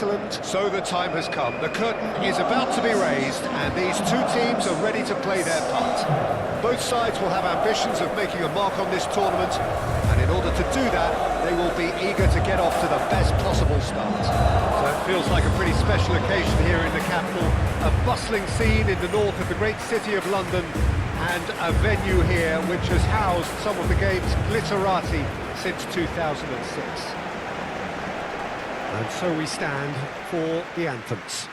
Excellent. So the time has come. The curtain is about to be raised, and these two teams are ready to play their part. Both sides will have ambitions of making a mark on this tournament, and in order to do that, they will be eager to get off to the best possible start. So it feels like a pretty special occasion here in the capital, a bustling scene in the north of the great city of London, and a venue here which has housed some of the game's glitterati since 2006. And so we stand for the anthems.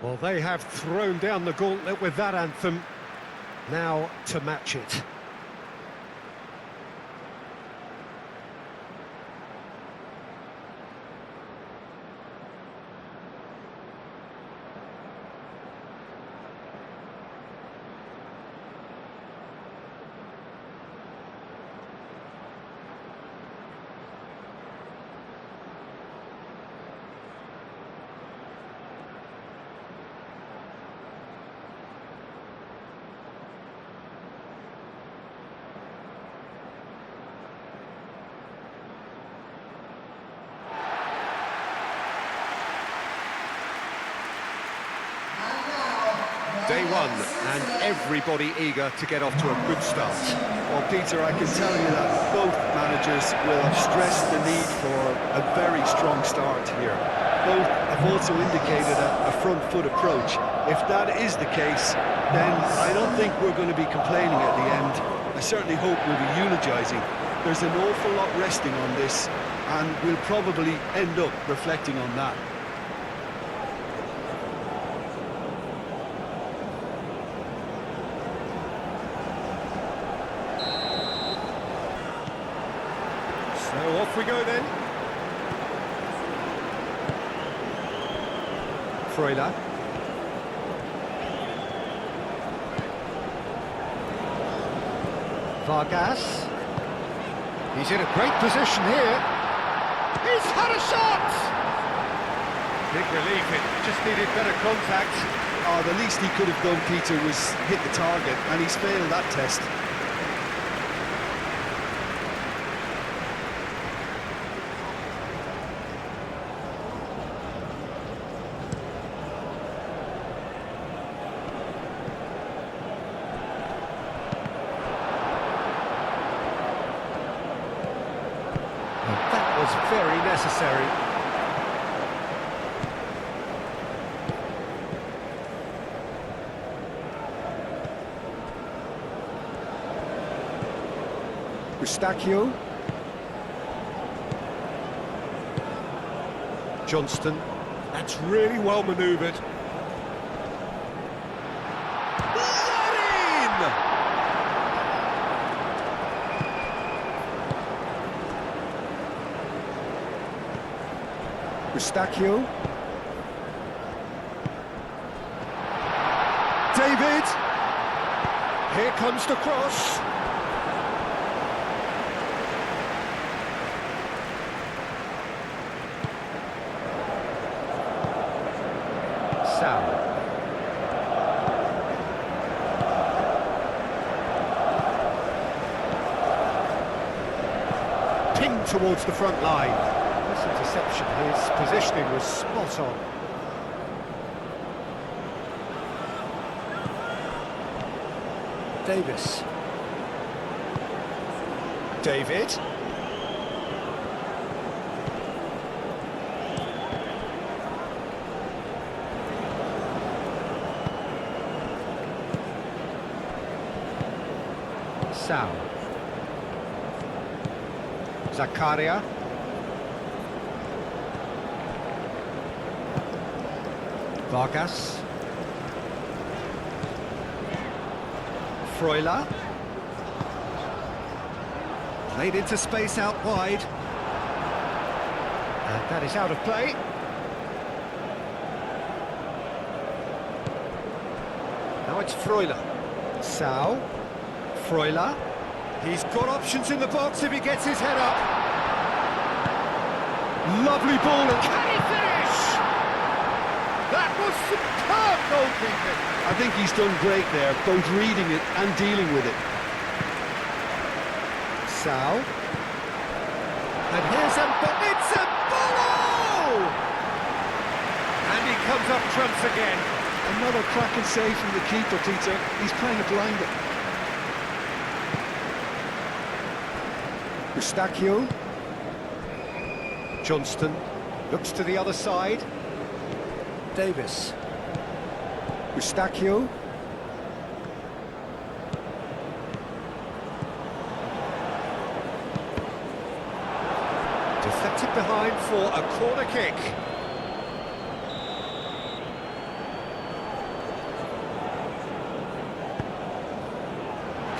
Well, they have thrown down the gauntlet with that anthem. Now to match it. Day one, and everybody eager to get off to a good start. Well, Peter, I can tell you that both managers will have stressed the need for a very strong start here. Both have also indicated a front foot approach. If that is the case, then I don't think we're going to be complaining at the end. I certainly hope we'll be eulogising. There's an awful lot resting on this, and we'll probably end up reflecting on that. So off we go then. Freuler. Vargas. He's in a great position here. He's had a shot! Big relief, it just needed better contact. Oh, the least he could have done, Peter, was hit the target, and he's failed that test. That was very necessary. Eustachio. Johnston. That's really well manoeuvred. Eustachio. David. Here comes the cross. Sal. Pinged towards the front line. Interception, his positioning was spot on. Davis. David. Sal. Zakaria. Vargas. Freuler. Played into space out wide. And that is out of play. Now it's Freuler. Sau. Freuler. He's got options in the box if he gets his head up. Lovely ball, and can he finish? That was superb goalkeeping. I think he's done great there, both reading it and dealing with it. Sau. And here's it's Embolo! And he comes up trumps again. Another cracking save from the keeper, Peter. He's kind of blinded. Eustachio. Johnston looks to the other side. Davis. Eustachio. Deflected behind for a corner kick.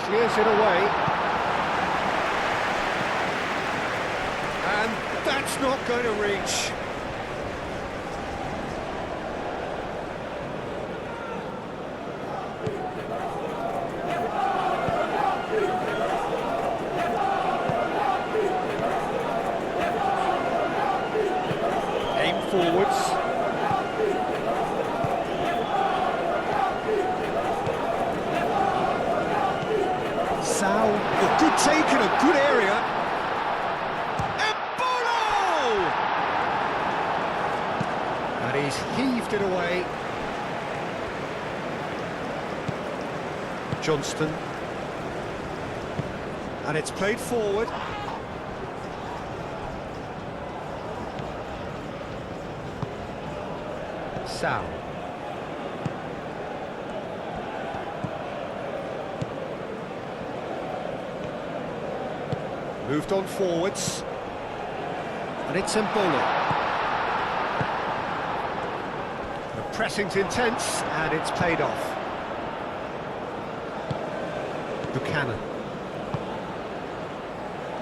Clears it away. And that's not going to reach. Aim forwards. Sau, a good take in a good area. Embolo! And he's heaved it away. Johnston. And it's played forward. Sau. Moved on forwards. And it's Embolo. The pressing's intense, and it's played off. Buchanan.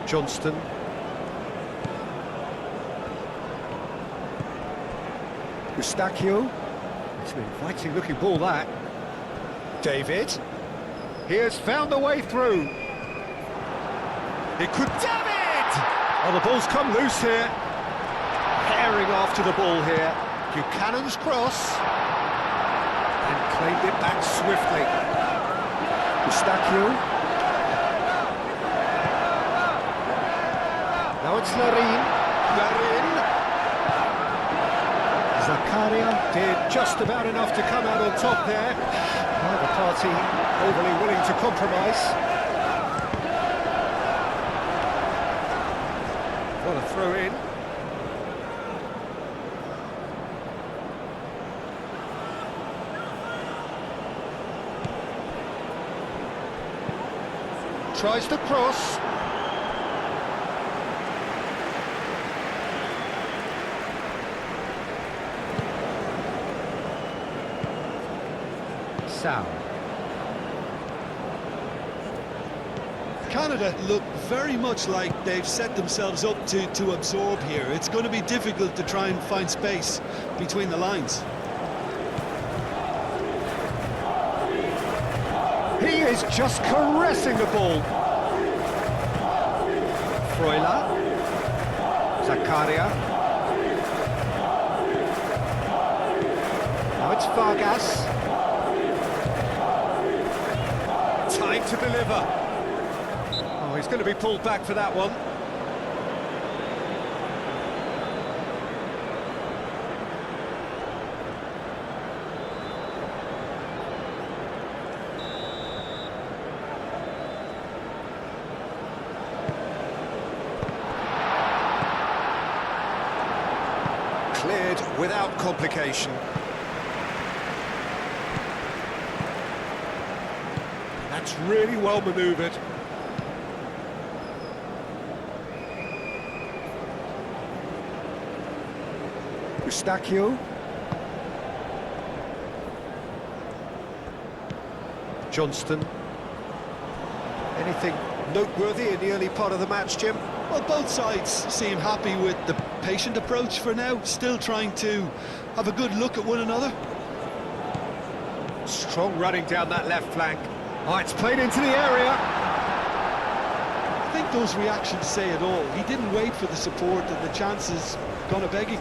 Johnston. Eustachio. It's an inviting looking ball, that. David. He has found the way through. It could... David! Oh, the ball's come loose here. Herring after the ball here. Buchanan's cross. And claimed it back swiftly. Eustachio. Now it's Larin. Zakaria did just about enough to come out on top there. Neither party overly willing to compromise. What a throw in. Tries the cross. Sau. Canada look very much like they've set themselves up to absorb here. It's going to be difficult to try and find space between the lines. He is just caressing the ball. Freuler. Zakaria. Now it's Vargas. Time to deliver. Oh, he's going to be pulled back for that one. Cleared without complication. That's really well manoeuvred. Eustachio. Johnston. Anything noteworthy in the early part of the match, Jim? Well, both sides seem happy with the patient approach for now, still trying to have a good look at one another. Strong running down that left flank. Oh, it's played into the area. I think those reactions say it all. He didn't wait for the support and the chances gone a-begging.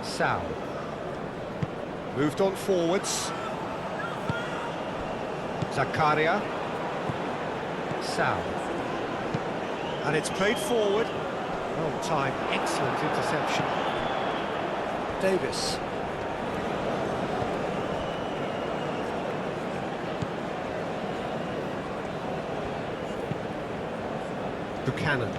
Sal. Moved on forwards. Zakaria. Sal. And it's played forward. Well timed, excellent interception. Davis. Buchanan.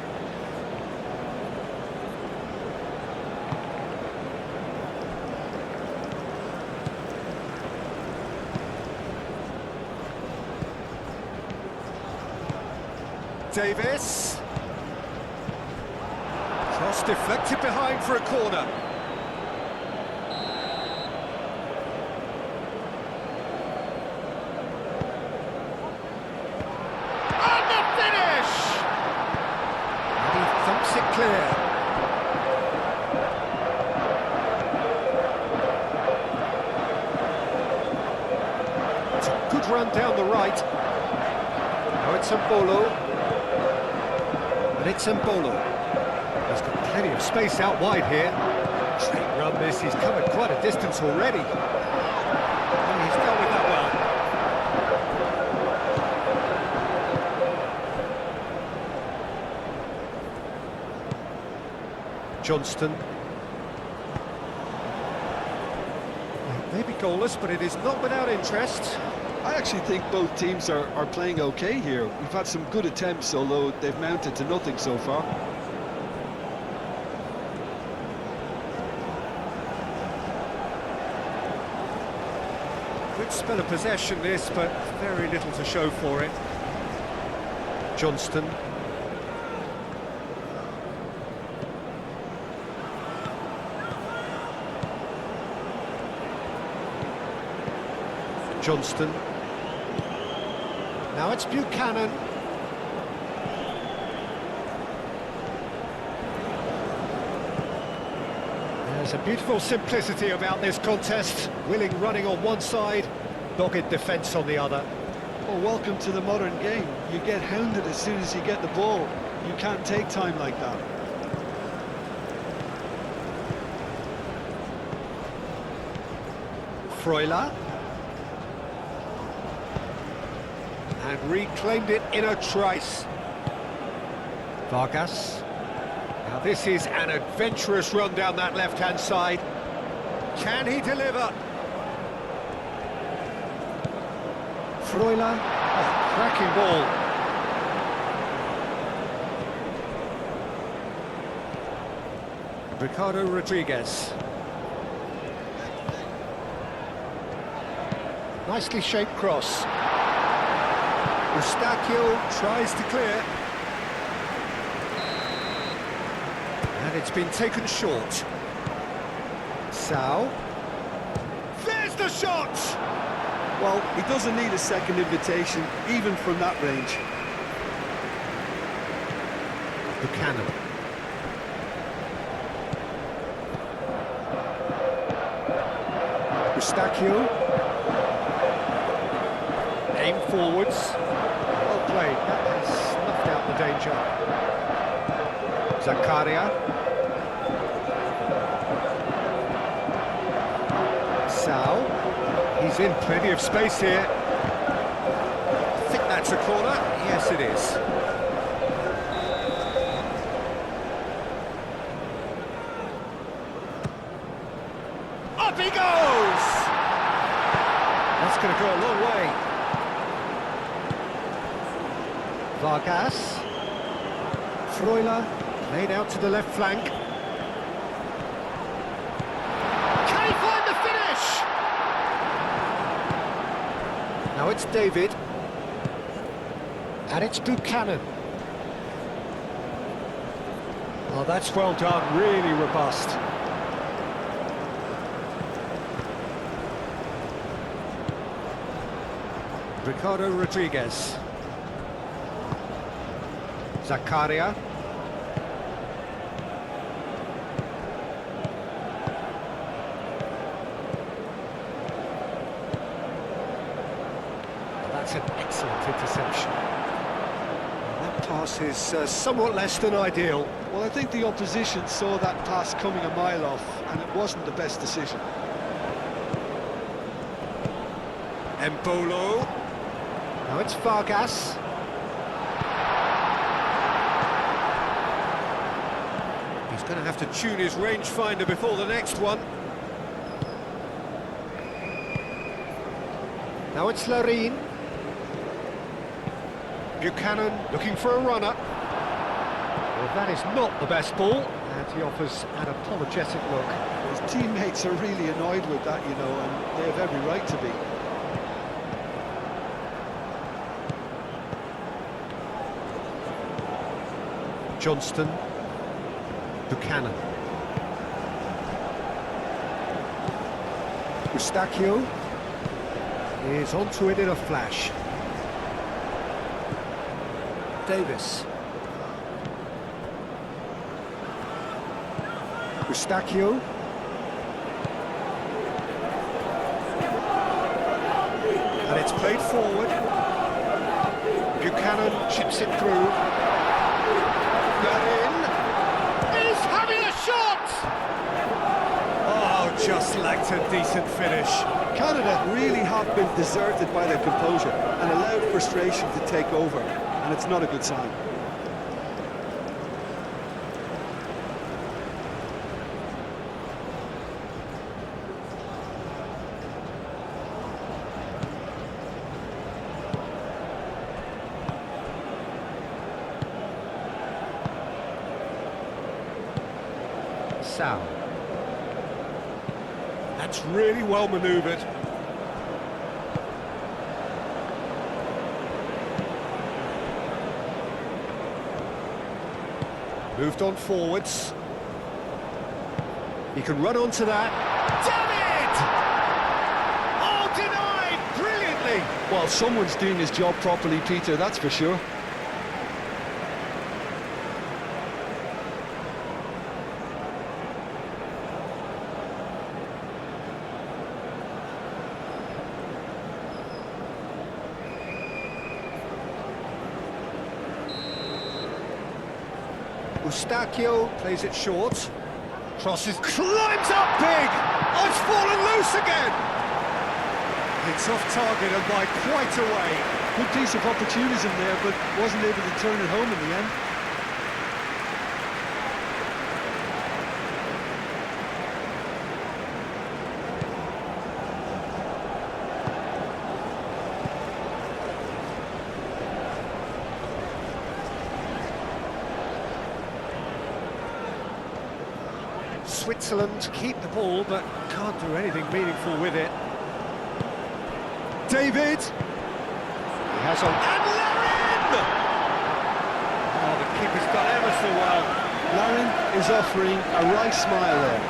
Davis. Cross deflected behind for a corner. And the finish! And he thumps it clear. It's a good run down the right. Now it's Mbolo. And it's Mbolo. He's got plenty of space out wide here. Straight run this, he's covered quite a distance already. And he's dealt with that well. Johnston. Maybe goalless, but it is not without interest. I actually think both teams are playing okay here. We've had some good attempts, although they've mounted to nothing so far. Good spell of possession this, but very little to show for it. Johnston. Johnston. Now it's Buchanan. There's a beautiful simplicity about this contest. Willing running on one side, dogged defence on the other. Well, welcome to the modern game. You get hounded as soon as you get the ball. You can't take time like that. Freuler. And reclaimed it in a trice. Vargas. Now this is an adventurous run down that left-hand side. Can he deliver? Freuler. Oh, cracking ball. Ricardo Rodriguez. Nicely shaped cross. Eustachio tries to clear. And it's been taken short. Sal. There's the shot! Well, he doesn't need a second invitation, even from that range. Buchanan. Eustachio. Aim forwards. Well played. That has snuffed out the danger. Zakaria. Sal. He's in plenty of space here. I think that's a corner. Yes, it is. Up he goes! That's going to go a long way. Vargas. Freuler, played out to the left flank. Can he find the finish? Now it's David. And it's Buchanan. Oh, that's well done, really robust. Ricardo Rodriguez. Zakaria. Excellent interception. That pass is somewhat less than ideal. Well, I think the opposition saw that pass coming a mile off, and it wasn't the best decision. Embolo. Now it's Vargas. He's going to have to tune his rangefinder before the next one. Now it's Larin. Buchanan looking for a runner. Well, that is not the best ball, and he offers an apologetic look. His teammates are really annoyed with that, you know, and they have every right to be. Johnston. Buchanan. Eustachio is onto it in a flash. Davis. Eustachio. And it's played forward. Buchanan chips it through. Larin is having a shot! Oh, just lacked a decent finish. Canada really have been deserted by their composure and allowed frustration to take over, and it's not a good sign. Sal. That's really well manoeuvred. Moved on forwards. He can run onto that. Damn it! Oh, denied! Brilliantly! Well, someone's doing his job properly, Peter, that's for sure. Eustachio plays it short. Crosses, climbs up big! Oh, it's fallen loose again! It's off target and by quite a way. Good piece of opportunism there, but wasn't able to turn it home in the end. Switzerland keep the ball, but can't do anything meaningful with it. David! He has on... And Larin! Oh, the keeper's done ever so well. Larin is offering a right smile there.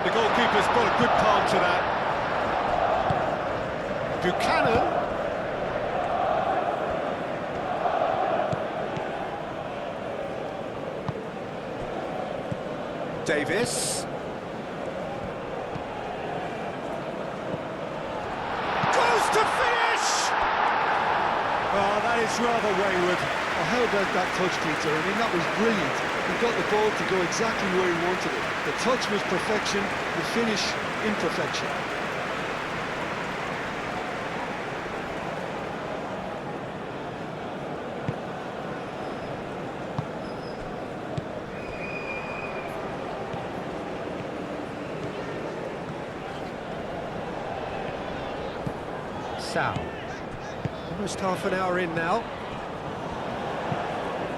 The goalkeeper's got a good palm to that. Buchanan. Davis. Goes to finish! Oh, that is rather wayward. Well, how about that touch, Peter? I mean, that was brilliant. He got the ball to go exactly where he wanted it. The touch was perfection, the finish imperfection. Sal. Almost half an hour in now.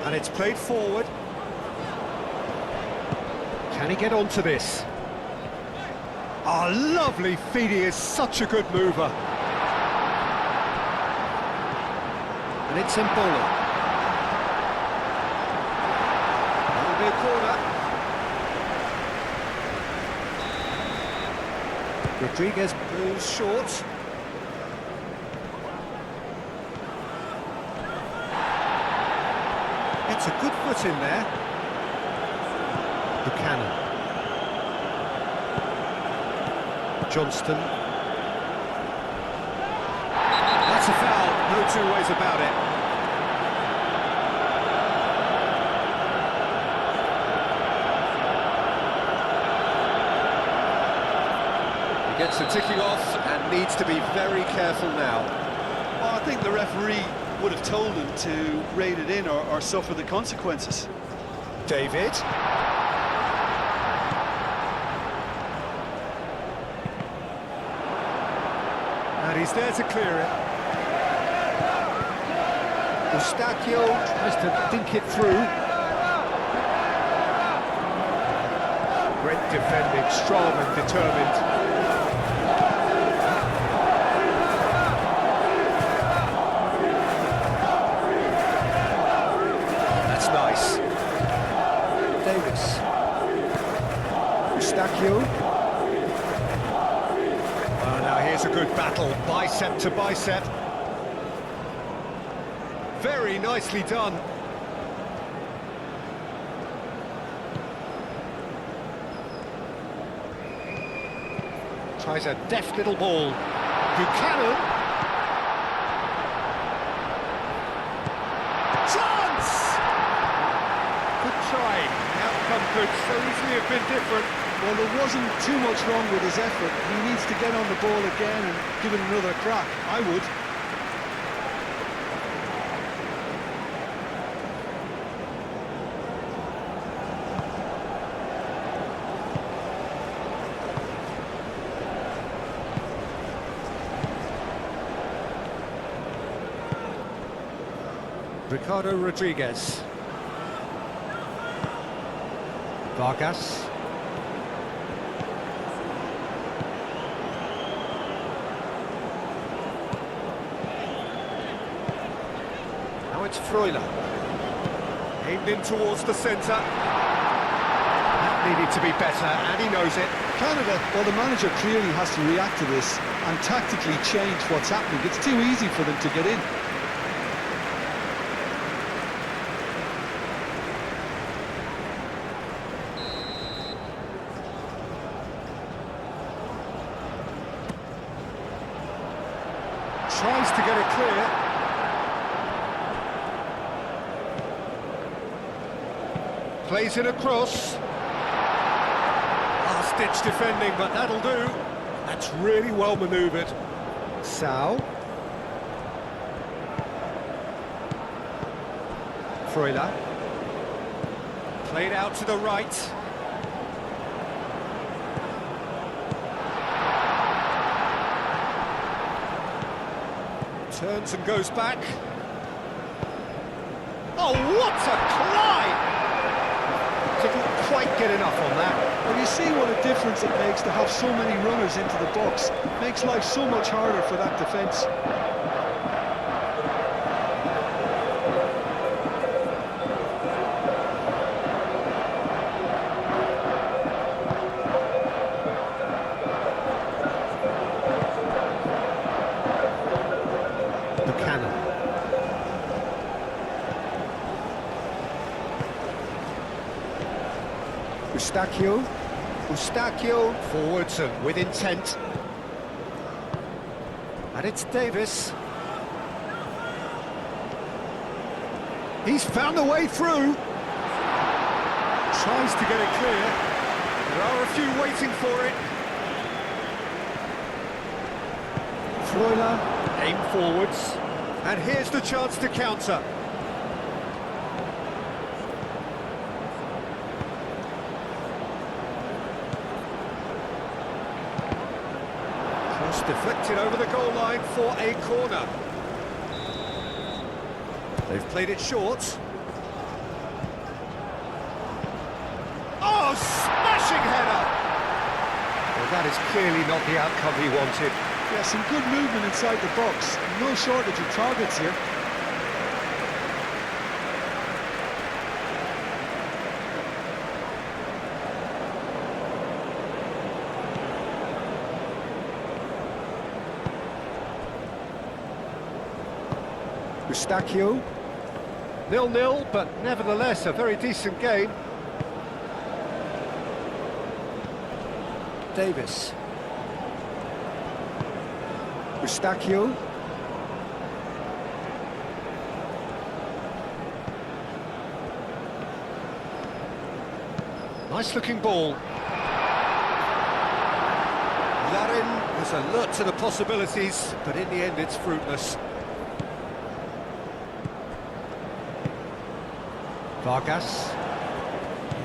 And it's played forward. Can he get onto this? Oh, lovely feed, he is such a good mover. And it's Embolo. That'll be a corner. Rodriguez moves short. Gets a good foot in there. Buchanan. Johnston. That's a foul, no two ways about it. He gets the ticking off and needs to be very careful now. Well, I think the referee would have told him to rate it in or suffer the consequences. David. And he's there to clear it. Eustachio tries to dink it through. Great defending, strong and determined. That's nice. Davis. Eustachio. Now here's a good battle, bicep to bicep. Very nicely done. Tries a deft little ball. Buchanan. Chance! Good try. The outcome could so easily have been different. Well, there wasn't too much wrong with his effort. He needs to get on the ball again and give it another crack. I would. Ricardo Rodriguez. Vargas. Now it's Freuler. Aimed in towards the centre. That needed to be better, and he knows it. Canada, well, the manager clearly has to react to this and tactically change what's happening. It's too easy for them to get in. Tries to get it clear. Plays it across. Last-ditch defending, but that'll do. That's really well manoeuvred. Sal. Freuler. Played out to the right. Turns and goes back. Oh, what a climb! Didn't quite get enough on that. Well, you see what a difference it makes to have so many runners into the box. Makes life so much harder for that defence. Eustachio forwards and with intent. And it's Davis. He's found a way through. Tries to get it clear. There are a few waiting for it. Freuler, aim forwards. And here's the chance to counter. Deflected over the goal line for a corner. They've played it short. Oh, smashing header! Well, that is clearly not the outcome he wanted. Yeah, some good movement inside the box. No shortage of targets here. Eustachio. 0-0, but nevertheless a very decent game. Davis. Eustachio. Nice looking ball. Larin is alert to the possibilities, but in the end it's fruitless. Vargas.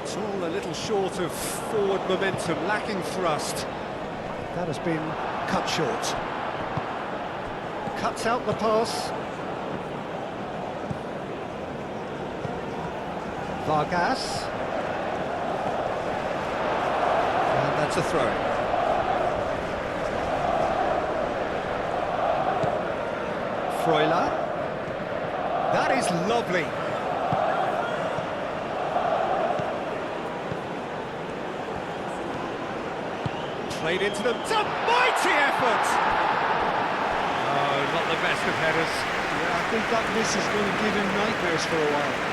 It's all a little short of forward momentum, lacking thrust. That has been cut short. Cuts out the pass. Vargas. And that's a throw-in. Freuler. That is lovely. Played into them. It's a mighty effort! Oh, not the best of headers. Yeah, I think that miss is going to give him nightmares for a while.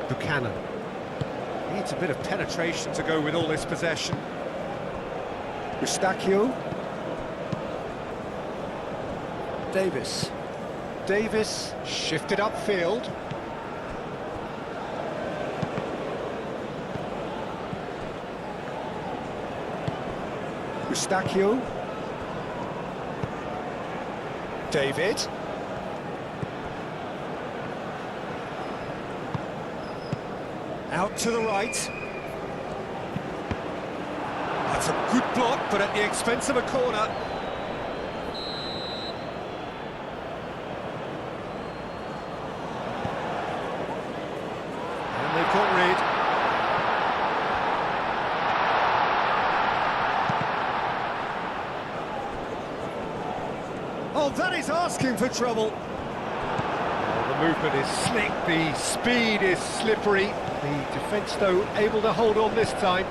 Buchanan. Needs a bit of penetration to go with all this possession. Eustachio. Davis. Davis shifted upfield. Eustachio. David. Out to the right. That's a good block, but at the expense of a corner. And they've got rid. Oh, that is asking for trouble. Oh, the movement is slick, the speed is slippery. The defence, though, able to hold on this time.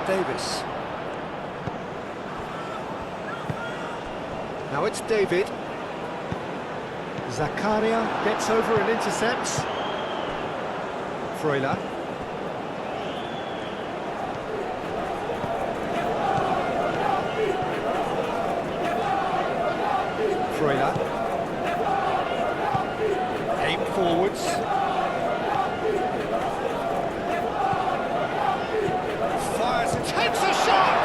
Davis. Now it's David. Zakaria gets over and intercepts. Freuler. Freuler. Forwards. Fires, takes a shot!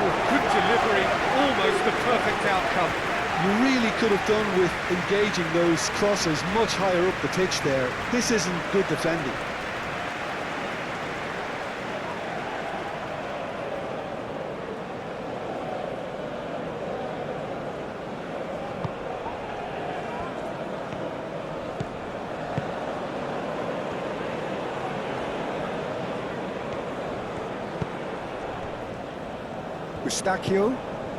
Oh, good delivery, almost the perfect outcome. You really could have done with engaging those crosses much higher up the pitch there. This isn't good defending. Eustachio,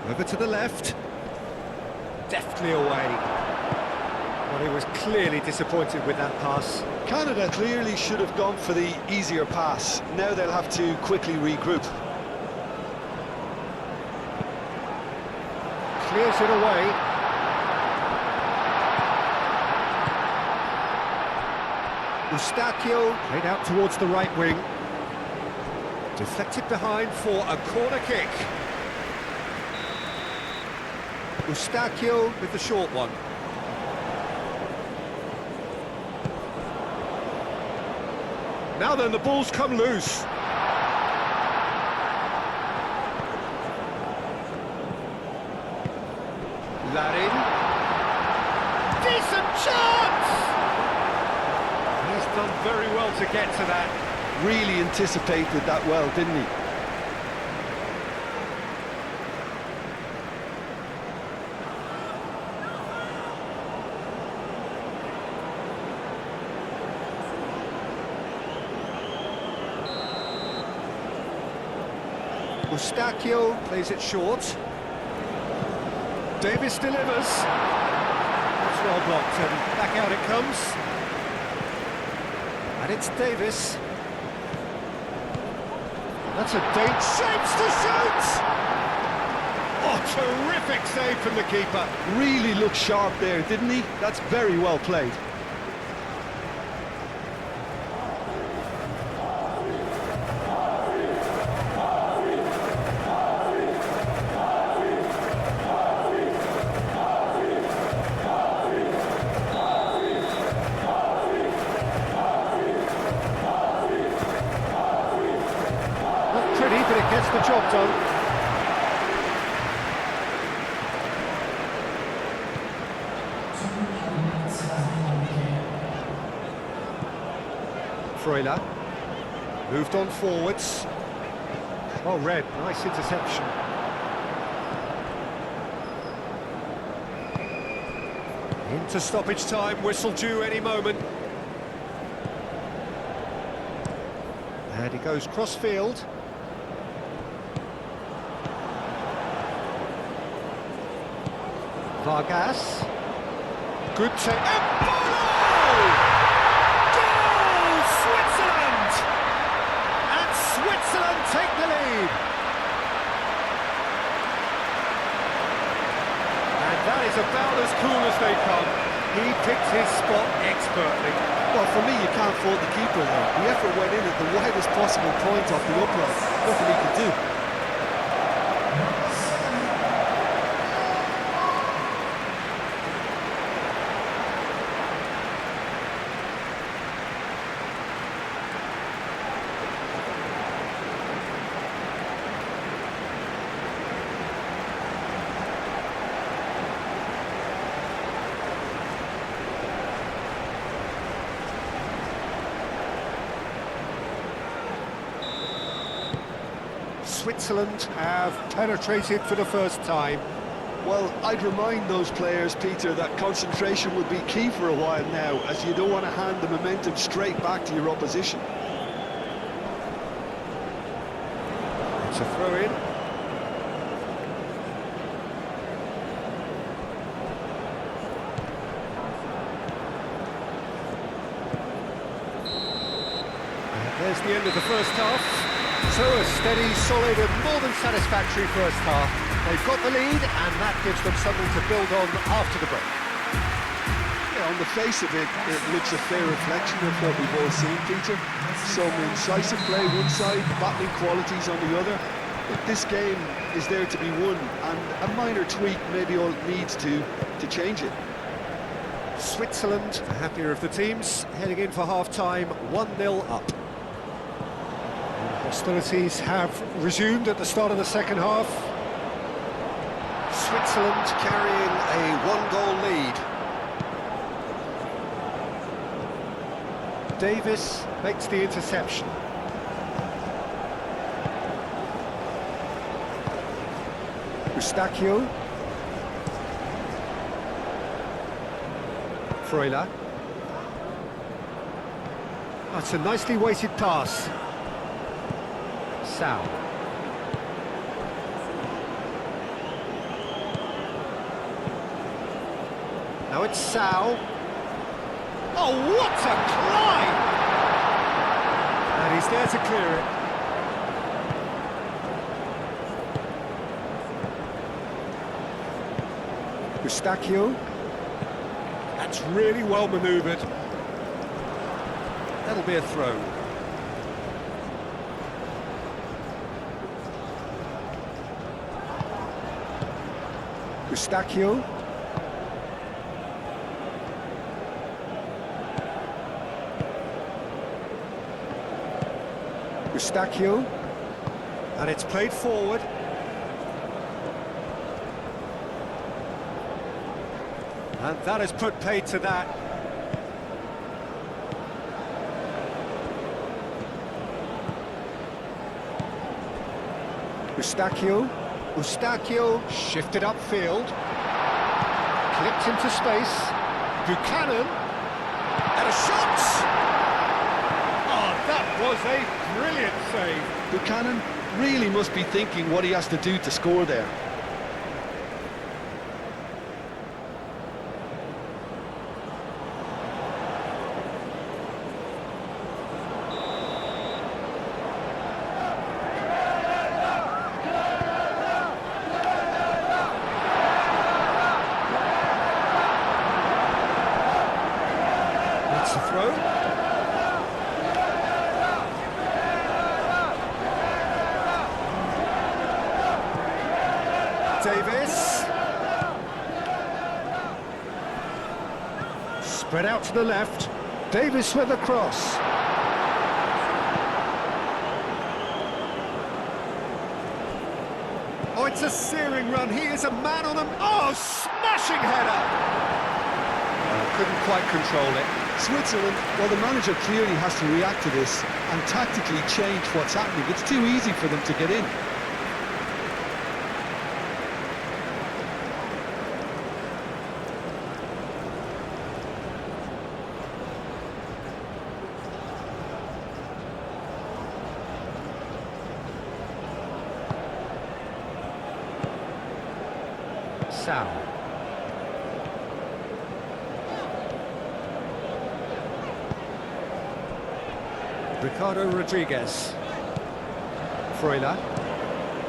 over to the left, deftly away. Well, he was clearly disappointed with that pass. Canada clearly should have gone for the easier pass. Now they'll have to quickly regroup. Clears it away. Eustachio played out towards the right wing. Deflected behind for a corner kick. Eustachio with the short one. Now then, the ball's come loose. Larin. Decent chance! He's done very well to get to that. Really anticipated that well, didn't he? Eustachio plays it short. Davis delivers. It's well blocked and back out it comes. And it's Davis. That's a date. Shapes to shoot! Oh, terrific save from the keeper. Really looked sharp there, didn't he? That's very well played. Not pretty, but it gets the job done. Freuler moved on forwards. Well read, nice interception. Into stoppage time, whistle due any moment. And he goes cross-field. Vargas. Good take. Switzerland! And Switzerland take the lead. And that is about as cool as they come. He picked his spot expertly. Well, for me, you can't fault the keeper there. The effort went in at the widest possible point off the upright. Nothing he could do. Switzerland have penetrated for the first time. Well, I'd remind those players, Peter, that concentration would be key for a while now, as you don't want to hand the momentum straight back to your opposition. It's a throw-in. There's the end of the first half. So a steady, solid and more than satisfactory first half. They've got the lead and that gives them something to build on after the break. Yeah, on the face of it, it looks a fair reflection of what we've all seen, Peter. Some incisive play one side, battling qualities on the other. But this game is there to be won, and a minor tweak maybe all it needs to change it. Switzerland, the happier of the teams, heading in for half-time, 1-0 up. Hostilities have resumed at the start of the second half. Switzerland carrying a one-goal lead. Davis makes the interception. Eustachio. Freuler. That's a nicely weighted pass. Sao. Now it's Sao. Oh, what a climb! And he's there to clear it. Eustachio. That's really well manoeuvred. That'll be a throw. Eustachio. Eustachio. And it's played forward. And that has put paid to that. Eustachio. Eustachio shifted upfield. Clipped into space. Buchanan. And a shot! Oh, that was a brilliant save. Buchanan really must be thinking what he has to do to score there. That's the throw. Davis. Spread out to the left. Davis with the cross. Oh, it's a searing run. He is a man on him. Oh, smashing header. Couldn't quite control it. Switzerland, well, the manager clearly has to react to this and tactically change what's happening. It's too easy for them to get in. Sal. Ricardo Rodriguez. Freuler.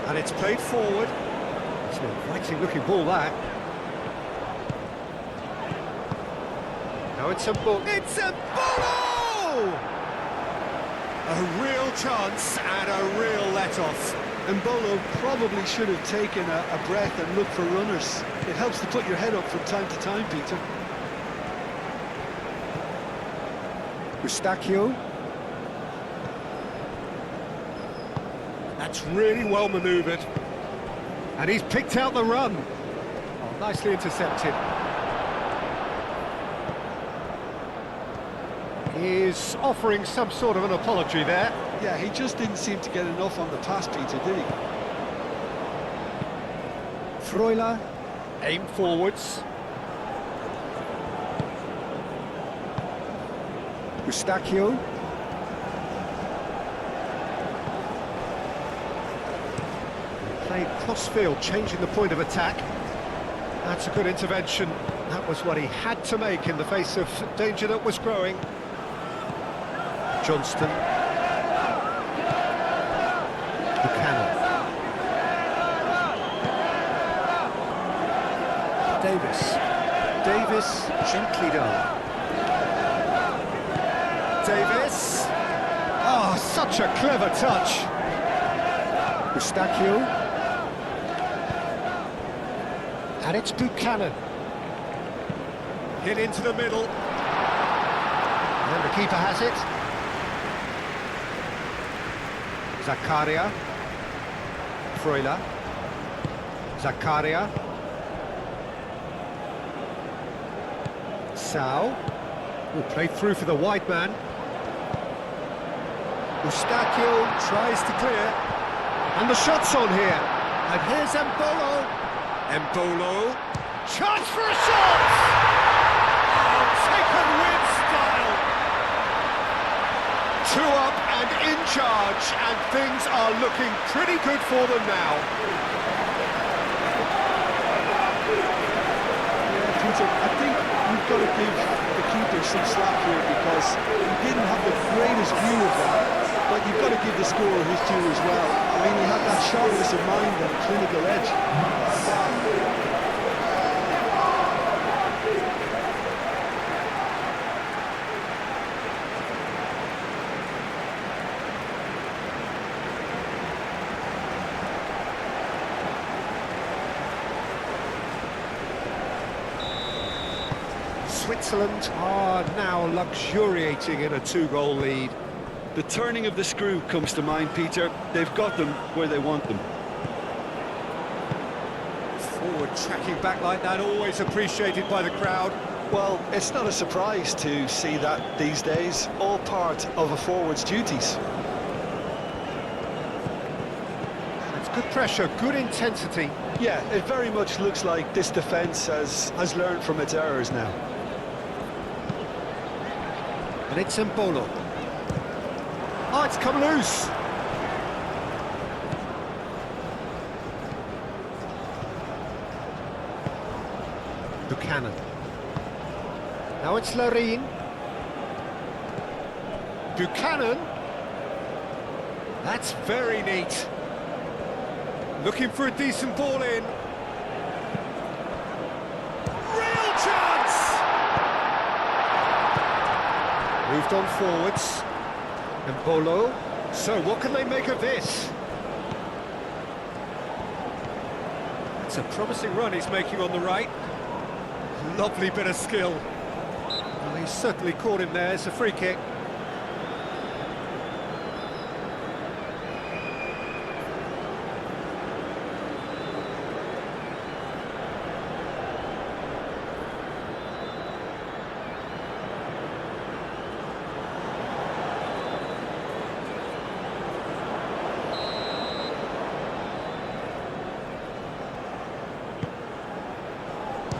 And it's played forward. It's an inviting looking ball, that. Now it's a ball. It's a ball! A real chance and a real let-off. Mbolo probably should have taken a breath and looked for runners. It helps to put your head up from time to time, Peter. Eustachio. That's really well manoeuvred. And he's picked out the run. Oh, nicely intercepted. He's offering some sort of an apology there. Yeah, he just didn't seem to get enough on the pass, Peter, did he? Freuler, aim forwards. Eustachio. Played cross-field, changing the point of attack. That's a good intervention. That was what he had to make in the face of danger that was growing. Johnston. Buchanan. Davis. Davis, gently done. Davis. Oh, such a clever touch. Eustachio. And it's Buchanan. Hit into the middle. And the keeper has it. Zakaria. Freuler. Zakaria. Sal. Will play through for the wide man. Eustachio tries to clear. And the shot's on here. And here's Mbolo. Mbolo. Chance for a shot! Oh, taken with style. 2 up and in charge, and things are looking pretty good for them now. Yeah, Peter, I think we've got to give the keeper some slack here because he didn't have the greatest view of that, but you've got to give the scorer his due as well. I mean, he had that sharpness of mind and clinical edge. Switzerland are now luxuriating in a 2-goal lead. The turning of the screw comes to mind, Peter. They've got them where they want them. Forward tracking back like that, always appreciated by the crowd. Well, it's not a surprise to see that these days, all part of a forward's duties. It's good pressure, good intensity. Yeah, it very much looks like this defence has learned from its errors now. And it's Mbolo. Oh, it's come loose. Buchanan. Now it's Larine. Buchanan. That's very neat. Looking for a decent ball in. Real chance! Moved on forwards. And Bolo. So what can they make of this? It's a promising run he's making on the right. Lovely bit of skill. Well, he's certainly caught him there. It's a free kick.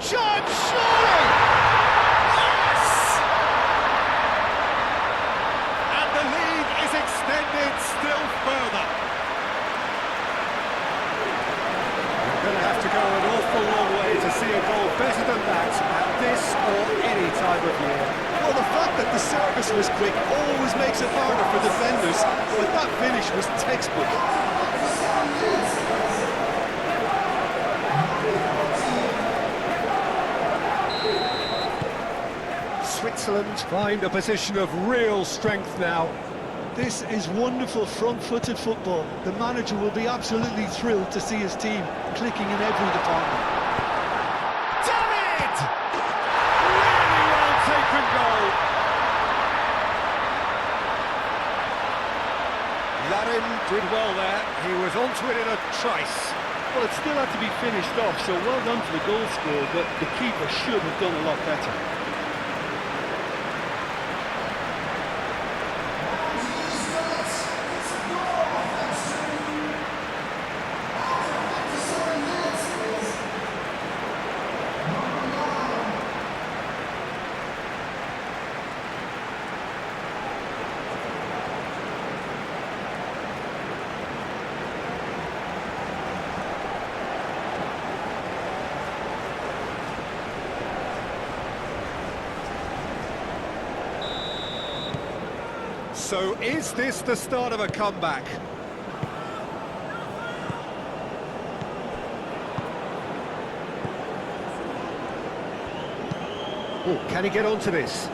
Shot, surely! Yes! And the lead is extended still further. You're going to have to go an awful long way to see a goal better than that at this or any time of year. Well, the fact that the service was quick always makes it harder for defenders, but that finish was textbook. Switzerland find a position of real strength now. This is wonderful front-footed football. The manager will be absolutely thrilled to see his team clicking in every department. David! Really well taken goal. Larin did well there. He was onto it in a trice. Well, it still had to be finished off, so well done to the goal scorer, but the keeper should have done a lot better. So is this the start of a comeback? Oh, can he get onto this?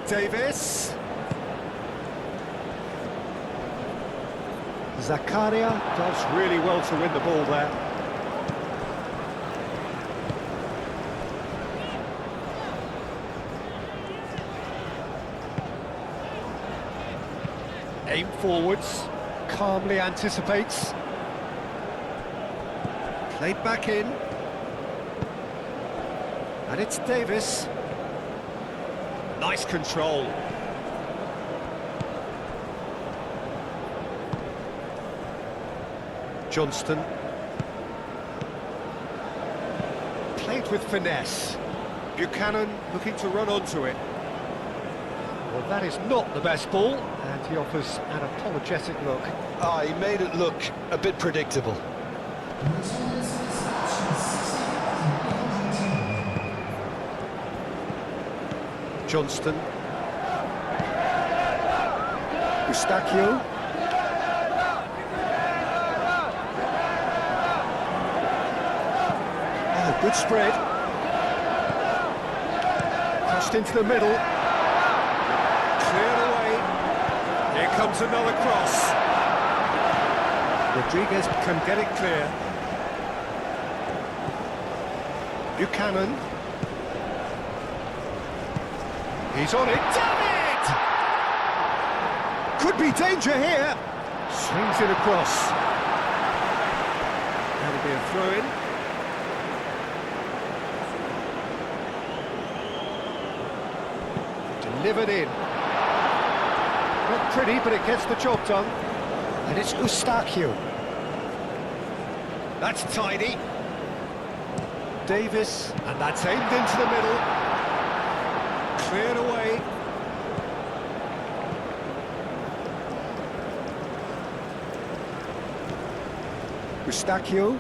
Davis. Zakaria does really well to win the ball there. Aim forwards, calmly anticipates. Played back in. And it's Davis. Nice control. Johnston. Played with finesse. Buchanan looking to run onto it. Well, that is not the best ball, and he offers an apologetic look. Ah, he made it look a bit predictable. Johnston. Eustachio. Oh, good spread. Crossed into the middle. Cleared away. Here comes another cross. Rodriguez can get it clear. Buchanan. He's on it. Damn it! Could be danger here. Swings it across. That'll be a throw-in. Delivered in. Not pretty, but it gets the job done. And it's Eustachio. That's tidy. Davis, and that's aimed into the middle. Cleared away. Eustachio.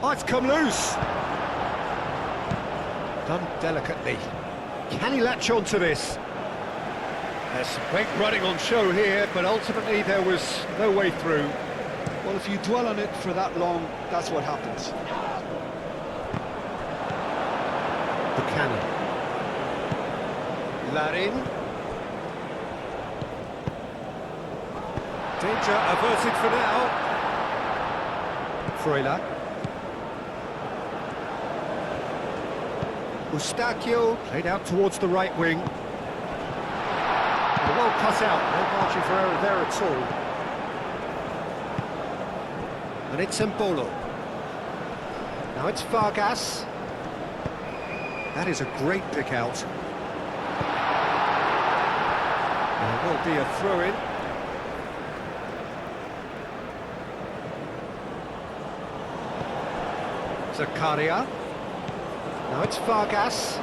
Oh, it's come loose. Done delicately. Can he latch on to this? There's some great running on show here, but ultimately there was no way through. Well, if you dwell on it for that long, that's what happens. Buchanan. Larin. Danger averted for now. Freuler. Eustachio played out towards the right wing. Well cut out, no margin for error there at all. And it's Mbolo. Now it's Vargas. That is a great pick out. There will be a throw-in. Zakaria. Now it's Vargas.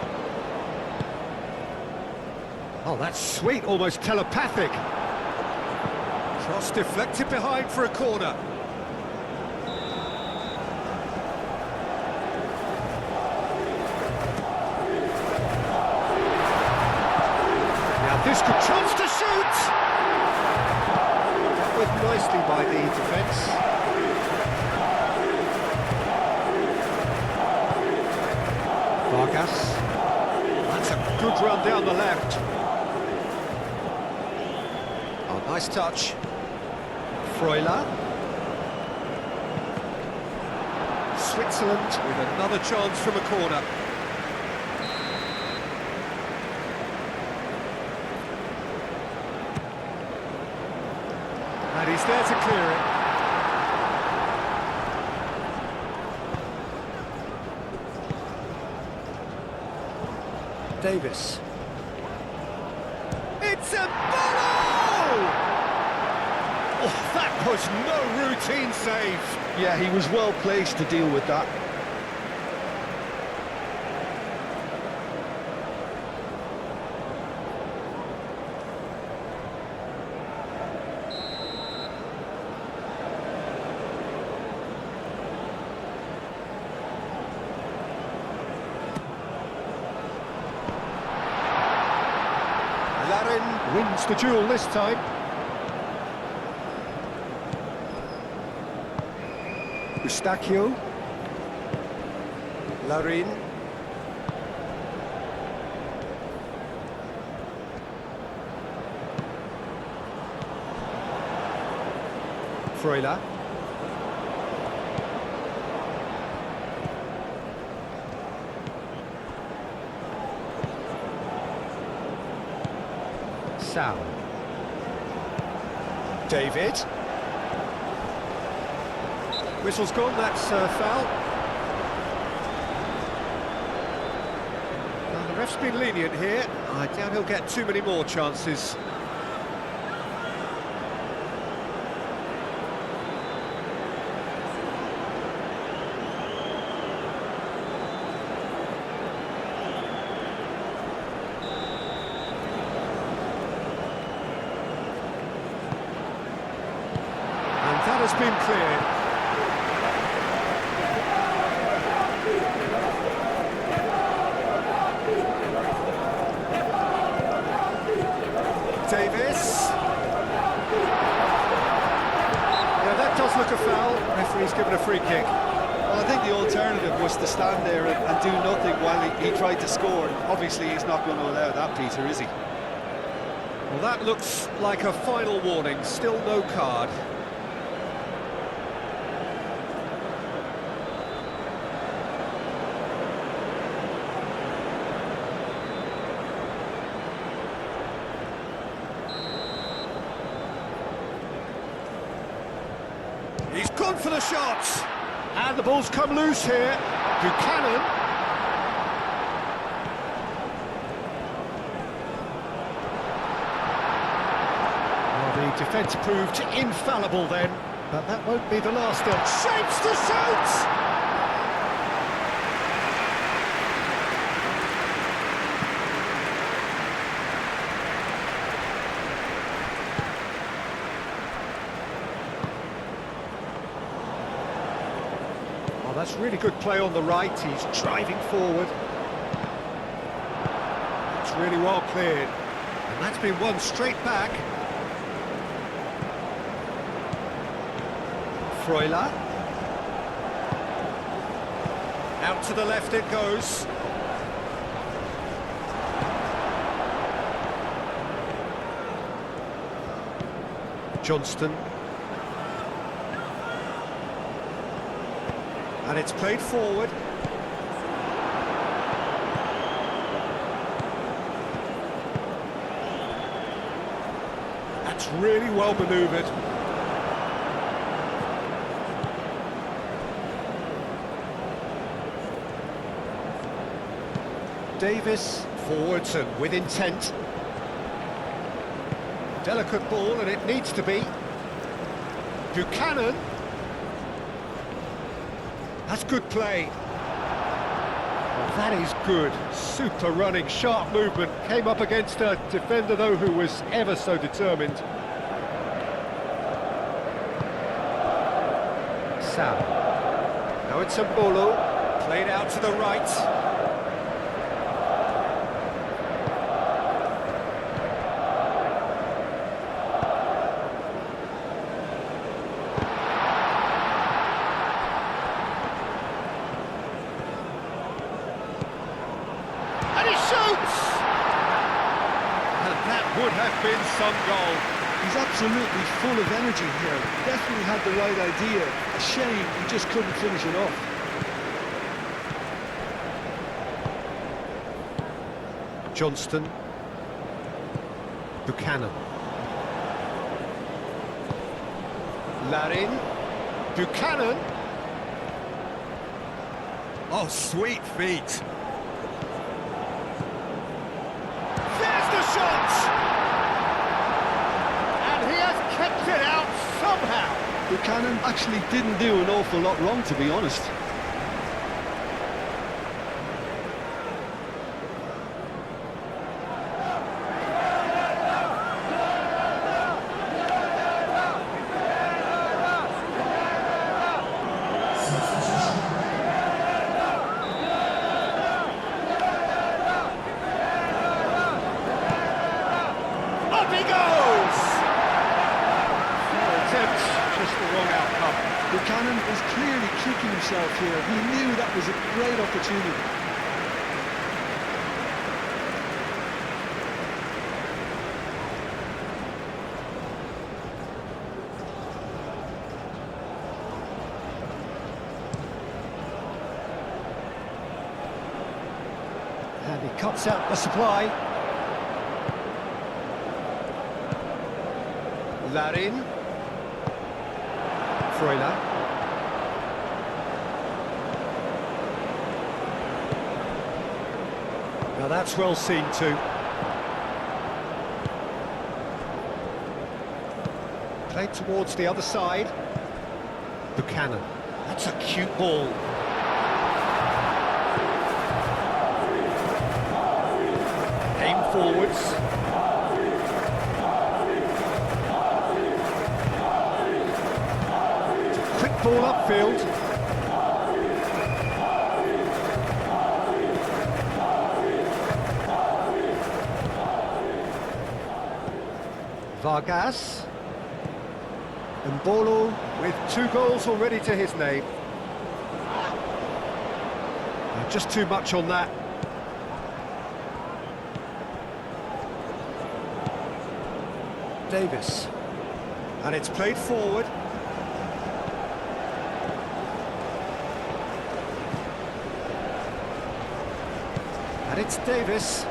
Oh, that's sweet, almost telepathic. Cross deflected behind for a corner. Now this could chance to shoot! Dealt with nicely by the defence. Vargas. That's a good run down the left. Oh, nice touch. Freuler. Switzerland with another chance from a corner. And he's there to clear it. Davis. It's a ball! Oh, that was no routine save. Yeah, he was well placed to deal with that. Larin wins the duel this time. Eustachio. Larin. Freuler. Sal. David. Whistle's gone, that's foul. Now, the ref's been lenient here. I doubt he'll get too many more chances. And that has been cleared. Davis. Yeah, that does look a foul. Referee's given a free kick. Well, I think the alternative was to stand there and do nothing while he tried to score. Obviously, he's not going to allow that, Peter, is he? Well, that looks like a final warning. Still no card. He's gone for the shots. And the ball's come loose here. Buchanan. Well, the defence proved infallible then, but that won't be the last. Shapes to shoot! That's really good play on the right. He's driving forward. It's really well cleared. And that's been won straight back. Freuler. Out to the left it goes. Johnston. And it's played forward. That's really well manoeuvred. Davis forwards and with intent. Delicate ball, and it needs to be. Buchanan. That's good play. Well, that is good. Super running, sharp movement. Came up against a defender, though, who was ever so determined. Sam. Now it's Mbolo. Played out to the right. Would have been some goal. He's absolutely full of energy here. Definitely had the right idea. A shame he just couldn't finish it off. Johnston. Buchanan. Larin. Buchanan. Oh, sweet feet. There's the shot! Kept it out somehow. Buchanan actually didn't do an awful lot wrong, to be honest. Up he goes! Just the wrong outcome. Buchanan is clearly kicking himself here. He knew that was a great opportunity. And he cuts out the supply. Larin. Freuler. Now that's well seen too. Played towards the other side. Buchanan. That's a cute ball. Aim forwards. Ball upfield. Vargas. Mbolo with 2 goals already to his name. Just too much on that. Davis. And it's played forward. And it's Davis.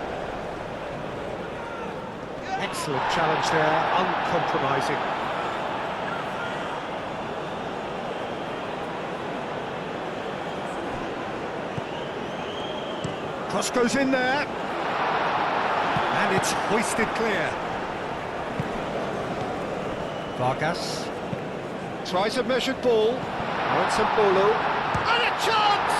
Excellent challenge there, uncompromising. Cross goes in there. And it's hoisted clear. Vargas. Tries a measured ball. Now it's Mbolo. And a chance!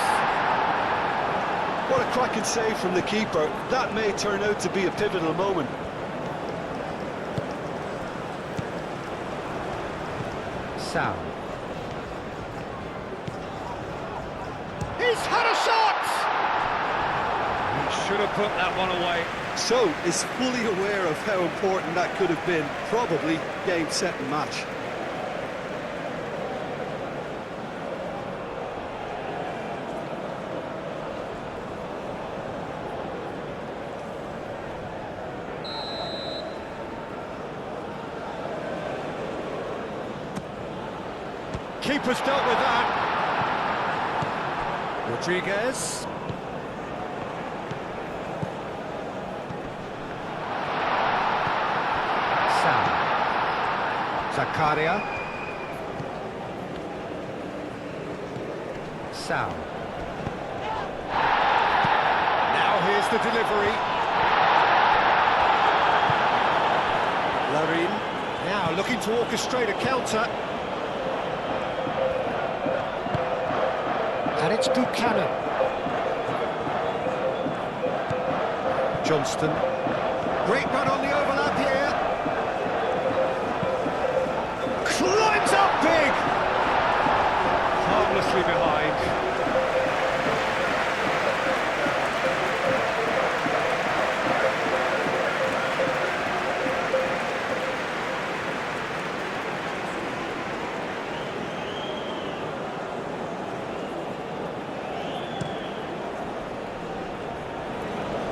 What a cracking save from the keeper. That may turn out to be a pivotal moment. Sam. He's had a shot! He should have put that one away. So, is fully aware of how important that could have been. Probably game, set and match. Keeper's dealt with that. Rodriguez. Zakaria. Sal. Now here's the delivery. Larin. Now looking to orchestrate a counter. And it's Buchanan. Johnston. Great run on the overlap here. Climbs up big! Harmlessly behind.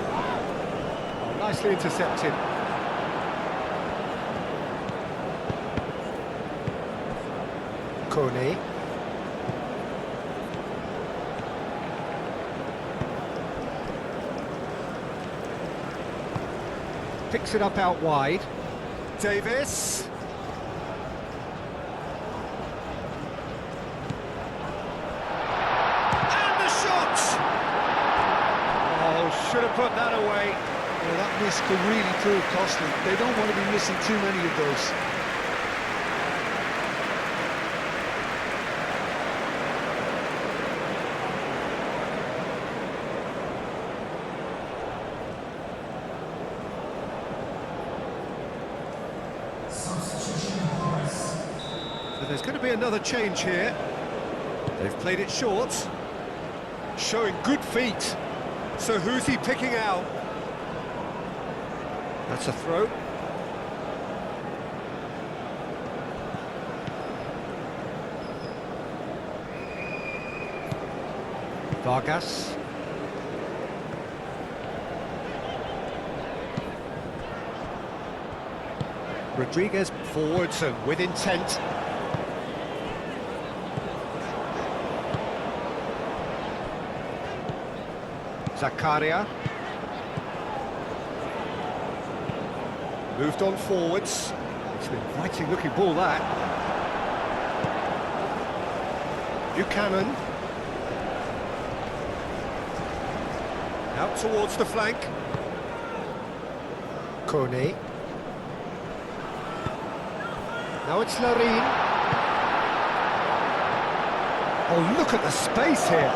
Oh, nicely intercepted. Kone. Picks it up out wide. Davis. And the shot! Oh, should have put that away. Yeah, that miss could really prove costly. They don't want to be missing too many of those. So there's going to be another change here. They've played it short, showing good feet. So who's he picking out? That's a throw. Vargas. Rodriguez forwards and with intent. Zakaria. Moved on forwards. It's an inviting looking ball, that. Buchanan. Out towards the flank. Kone. Now it's Larin. Oh, look at the space here.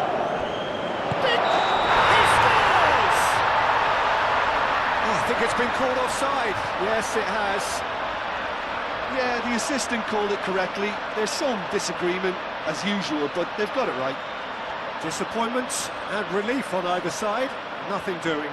I think it's been called offside. Yes, it has. Yeah, the assistant called it correctly. There's some disagreement, as usual, but they've got it right. Disappointment and relief on either side. Nothing doing.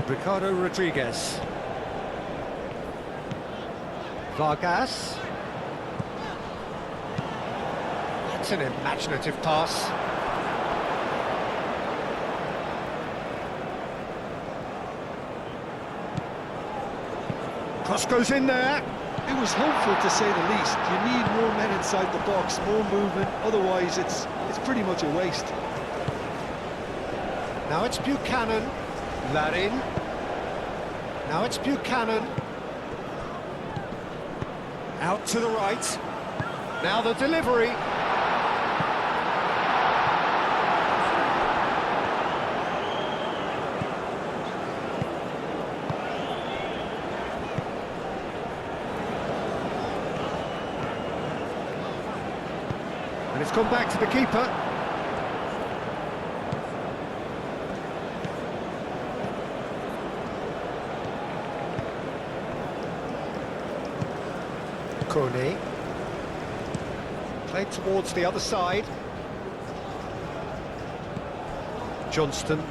Ricardo Rodriguez. Vargas. That's an imaginative pass. Cross goes in there. It was hopeful, to say the least. You need more men inside the box, more movement, otherwise it's pretty much a waste. Now it's Buchanan. Larin. Now it's Buchanan. Out to the right. Now the delivery. And it's gone back to the keeper. Kone. Played towards the other side. Johnston.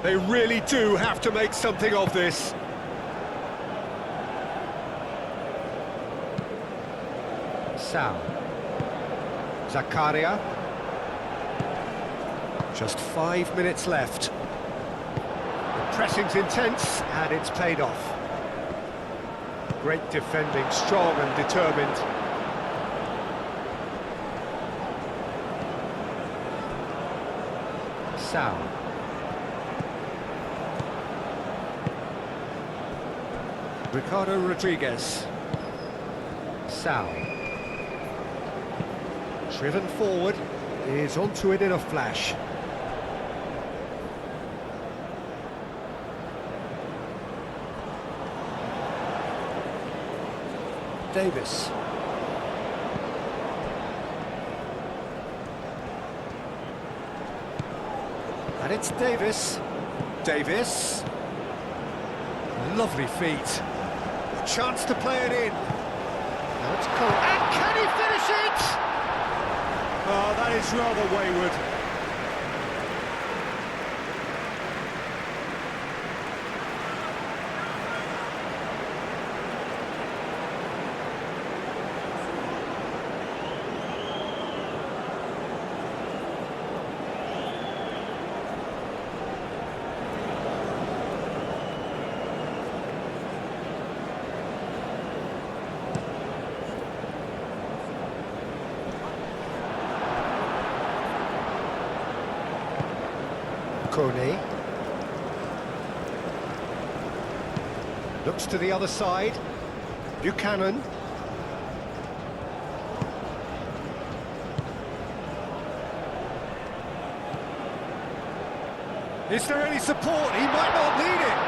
They really do have to make something of this. Sal. Zakaria. Just 5 minutes left. The pressing's intense and it's paid off. Great defending, strong and determined. Sal. Ricardo Rodriguez. Sal. Driven forward, is onto it in a flash. Davis. And it's Davis. Davis. Lovely feet. A chance to play it in. Now it's Cole. And can he finish it? Oh, that is rather wayward. Kone. Looks to the other side. Buchanan. Is there any support? He might not need it.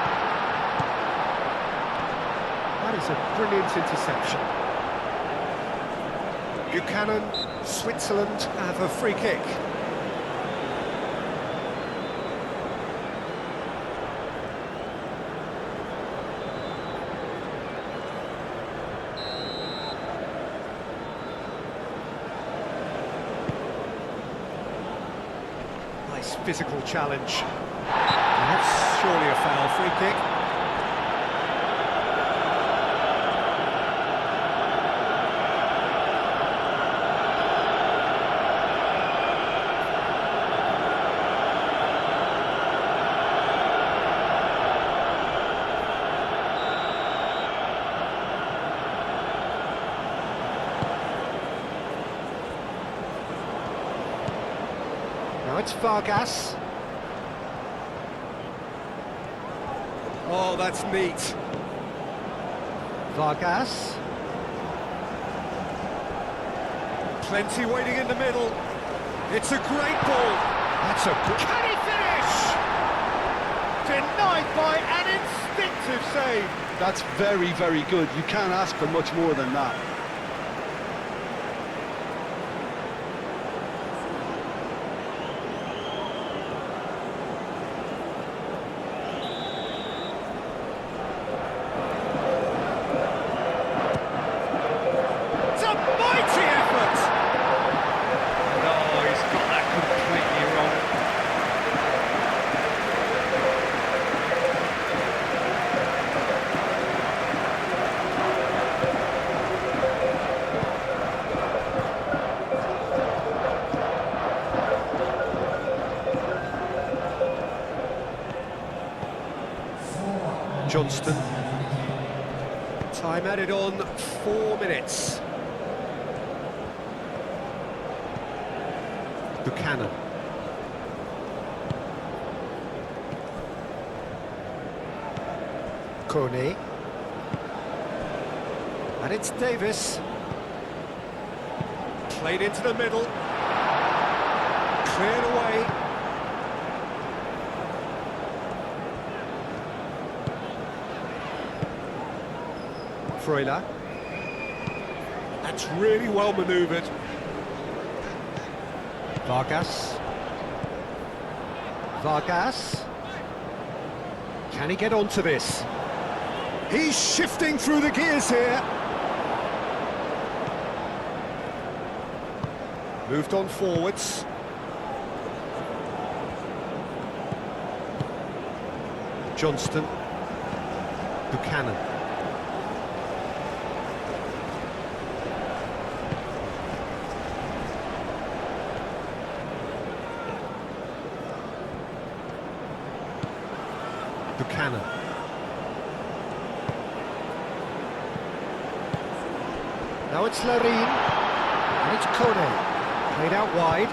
That is a brilliant interception. Buchanan, Switzerland have a free kick. Nice physical challenge. That's surely a foul. Free kick. Now it's Vargas. Oh, that's neat. Vargas. Plenty waiting in the middle. It's a great ball. That's a good... Can he finish? Denied by an instinctive save. That's very, very good. You can't ask for much more than that. Johnston. Time added on, 4 minutes. Buchanan. Kone. And it's Davis. Played into the middle. Cleared away. Freuler. That's really well manoeuvred. Vargas. Vargas. Can he get onto this? He's shifting through the gears here. Moved on forwards. Johnston. Buchanan. Buchanan. Now it's Larin, and it's Kone. Played out wide.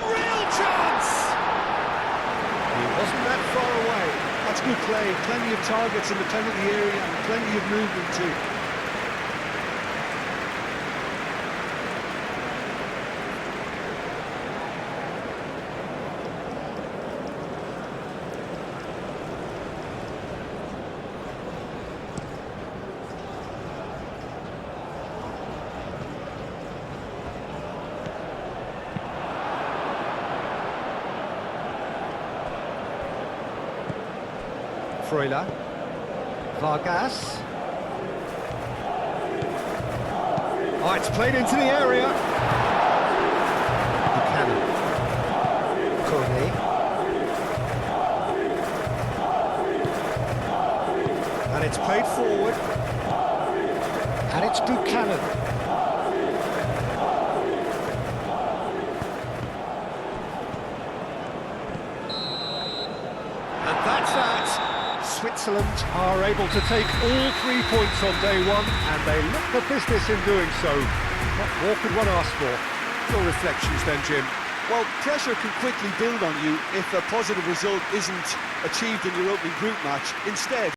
Real chance! He wasn't that far away. That's good play. Plenty of targets in the penalty area and plenty of movement too. Freuler. Vargas. Oh, it's played into the area. Buchanan. Kone. And it's played forward. And it's Buchanan. And that's that. Switzerland are able to take all 3 points on day one, and they look the business in doing so. What more could one ask for? Your reflections then, Jim? Well, pressure can quickly build on you if a positive result isn't achieved in your opening group match. Instead,